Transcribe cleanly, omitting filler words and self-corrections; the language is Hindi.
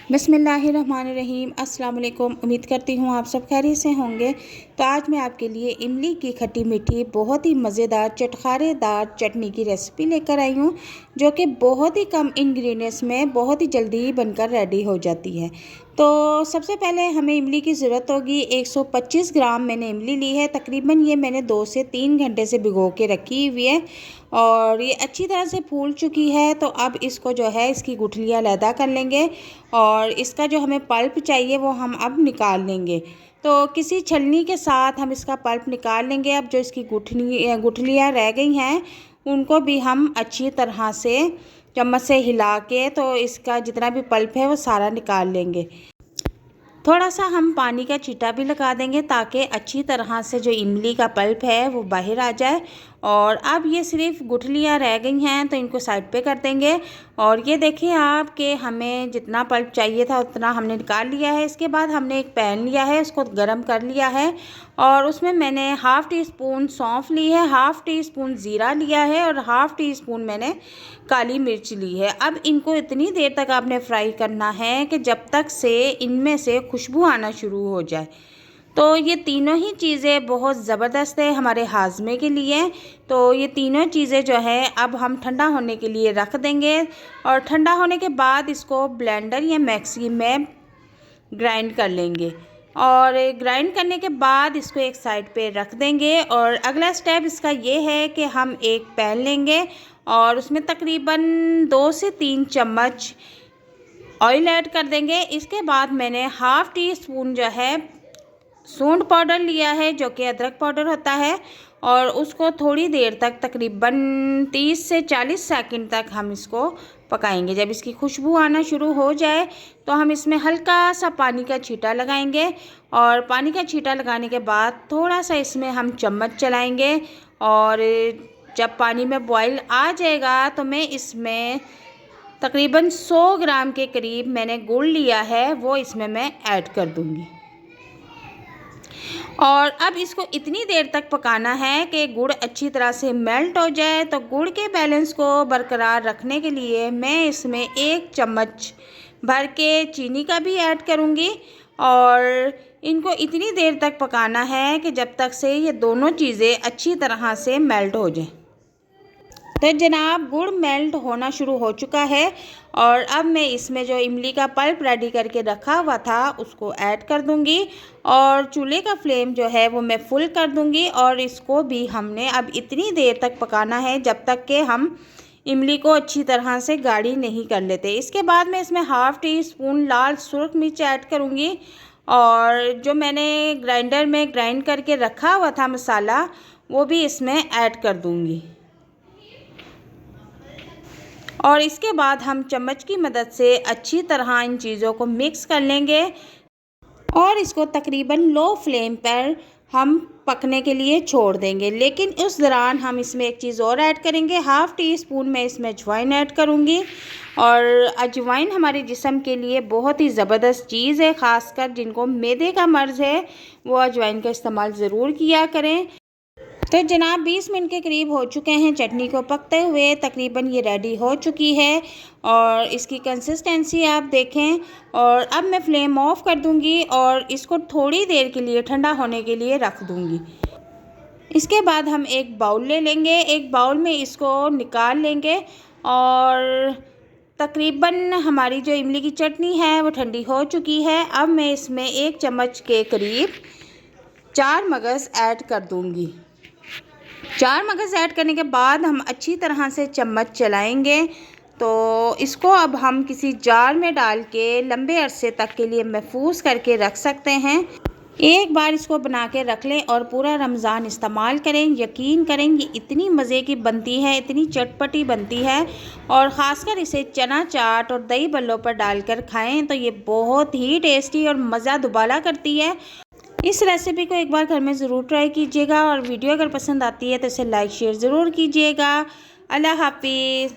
बिस्मिल्लाहिर्रहमानिर्रहीम। अस्सलाम वालेकुम। उम्मीद करती हूँ आप सब खैरियत से होंगे। तो आज मैं आपके लिए इमली की खट्टी मीठी बहुत ही मज़ेदार चटखारेदार चटनी की रेसिपी लेकर आई हूँ, जो कि बहुत ही कम इंग्रेडिएंट्स में बहुत ही जल्दी बनकर रेडी हो जाती है। तो सबसे पहले हमें इमली की ज़रूरत होगी। 125 ग्राम मैंने इमली ली है। तकरीबन ये मैंने 2 से 3 घंटे से भिगो के रखी हुई है और ये अच्छी तरह से फूल चुकी है। तो अब इसको जो है इसकी गुठलियाँ अलहदा कर लेंगे और इसका जो हमें पल्प चाहिए वो हम अब निकाल लेंगे। तो किसी छलनी के साथ हम इसका पल्प निकाल लेंगे। अब जो इसकी गुठलियाँ रह गई हैं उनको भी हम अच्छी तरह से चम्मच से हिला के तो इसका जितना भी पल्प है वो सारा निकाल लेंगे। थोड़ा सा हम पानी का छींटा भी लगा देंगे ताकि अच्छी तरह से जो इमली का पल्प है वो बाहर आ जाए। और अब ये सिर्फ गुठलियाँ रह गई हैं तो इनको साइड पे कर देंगे। और ये देखें आप कि हमें जितना पल्प चाहिए था उतना हमने निकाल लिया है। इसके बाद हमने एक पैन लिया है, उसको गर्म कर लिया है और उसमें मैंने हाफ़ टी स्पून सौंफ ली है, हाफ़ टी स्पून ज़ीरा लिया है और हाफ़ टी स्पून मैंने काली मिर्च ली है। अब इनको इतनी देर तक आपने फ्राई करना है कि जब तक से इनमें से खुशबू आना शुरू हो जाए। तो ये तीनों ही चीज़ें बहुत ज़बरदस्त है हमारे हाजमे के लिए। तो ये तीनों चीज़ें जो है अब हम ठंडा होने के लिए रख देंगे और ठंडा होने के बाद इसको ब्लेंडर या मिक्सी में ग्राइंड कर लेंगे। और ग्राइंड करने के बाद इसको एक साइड पे रख देंगे। और अगला स्टेप इसका ये है कि हम एक पैन लेंगे और उसमें तकरीबन 2 से 3 चम्मच ऑयल ऐड कर देंगे। इसके बाद मैंने हाफ़ टी स्पून जो है सूंड पाउडर लिया है, जो कि अदरक पाउडर होता है, और उसको थोड़ी देर तक तकरीबन 30 से 40 सेकंड तक हम इसको पकाएंगे। जब इसकी खुशबू आना शुरू हो जाए तो हम इसमें हल्का सा पानी का छींटा लगाएंगे और पानी का छींटा लगाने के बाद थोड़ा सा इसमें हम चम्मच चलाएंगे। और जब पानी में बॉयल आ जाएगा तो मैं इसमें तकरीबन 100 ग्राम के करीब मैंने गुड़ लिया है, वो इसमें मैं ऐड कर दूंगी। और अब इसको इतनी देर तक पकाना है कि गुड़ अच्छी तरह से मेल्ट हो जाए। तो गुड़ के बैलेंस को बरकरार रखने के लिए मैं इसमें 1 चम्मच भर के चीनी का भी ऐड करूँगी और इनको इतनी देर तक पकाना है कि जब तक से ये दोनों चीज़ें अच्छी तरह से मेल्ट हो जाएं। तो जनाब गुड़ मेल्ट होना शुरू हो चुका है और अब मैं इसमें जो इमली का पल्प रेडी करके रखा हुआ था उसको ऐड कर दूंगी और चूल्हे का फ्लेम जो है वो मैं फुल कर दूंगी। और इसको भी हमने अब इतनी देर तक पकाना है जब तक कि हम इमली को अच्छी तरह से गाढ़ी नहीं कर लेते। इसके बाद मैं इसमें हाफ़ टी स्पून लाल सुर्ख मिर्च ऐड करूँगी और जो मैंने ग्राइंडर में ग्राइंड करके रखा हुआ था मसाला वो भी इसमें ऐड कर दूँगी। और इसके बाद हम चम्मच की मदद से अच्छी तरह इन चीज़ों को मिक्स कर लेंगे और इसको तकरीबन लो फ्लेम पर हम पकने के लिए छोड़ देंगे। लेकिन उस दौरान हम इसमें एक चीज़ और ऐड करेंगे, हाफ़ टी स्पून में इसमें अजवाइन ऐड करूँगी। और अजवाइन हमारे जिस्म के लिए बहुत ही ज़बरदस्त चीज़ है, ख़ासकर जिनको मैदे का मर्ज़ है वो अजवाइन का इस्तेमाल ज़रूर किया करें। तो जनाब 20 मिनट के करीब हो चुके हैं चटनी को पकते हुए, तकरीबन ये रेडी हो चुकी है और इसकी कंसिस्टेंसी आप देखें। और अब मैं फ्लेम ऑफ कर दूंगी और इसको थोड़ी देर के लिए ठंडा होने के लिए रख दूंगी। इसके बाद हम एक बाउल ले लेंगे, एक बाउल में इसको निकाल लेंगे और तकरीबन हमारी जो इमली की चटनी है वो ठंडी हो चुकी है। अब मैं इसमें 1 चम्मच के करीब 4 मगज़ ऐड कर दूंगी। 4 मगज़ ऐड करने के बाद हम अच्छी तरह से चम्मच चलाएंगे। तो इसको अब हम किसी जार में डाल के लंबे अरसे तक के लिए महफूज करके रख सकते हैं। एक बार इसको बना के रख लें और पूरा रमज़ान इस्तेमाल करें। यकीन करें ये इतनी मज़े की बनती है, इतनी चटपटी बनती है और ख़ासकर इसे चना चाट और दही बल्लों पर डालकर खाएं तो ये बहुत ही टेस्टी और मज़ा दुबाला करती है। इस रेसिपी को एक बार घर में ज़रूर ट्राई कीजिएगा और वीडियो अगर पसंद आती है तो इसे लाइक शेयर ज़रूर कीजिएगा। अल्लाह हाफिज़।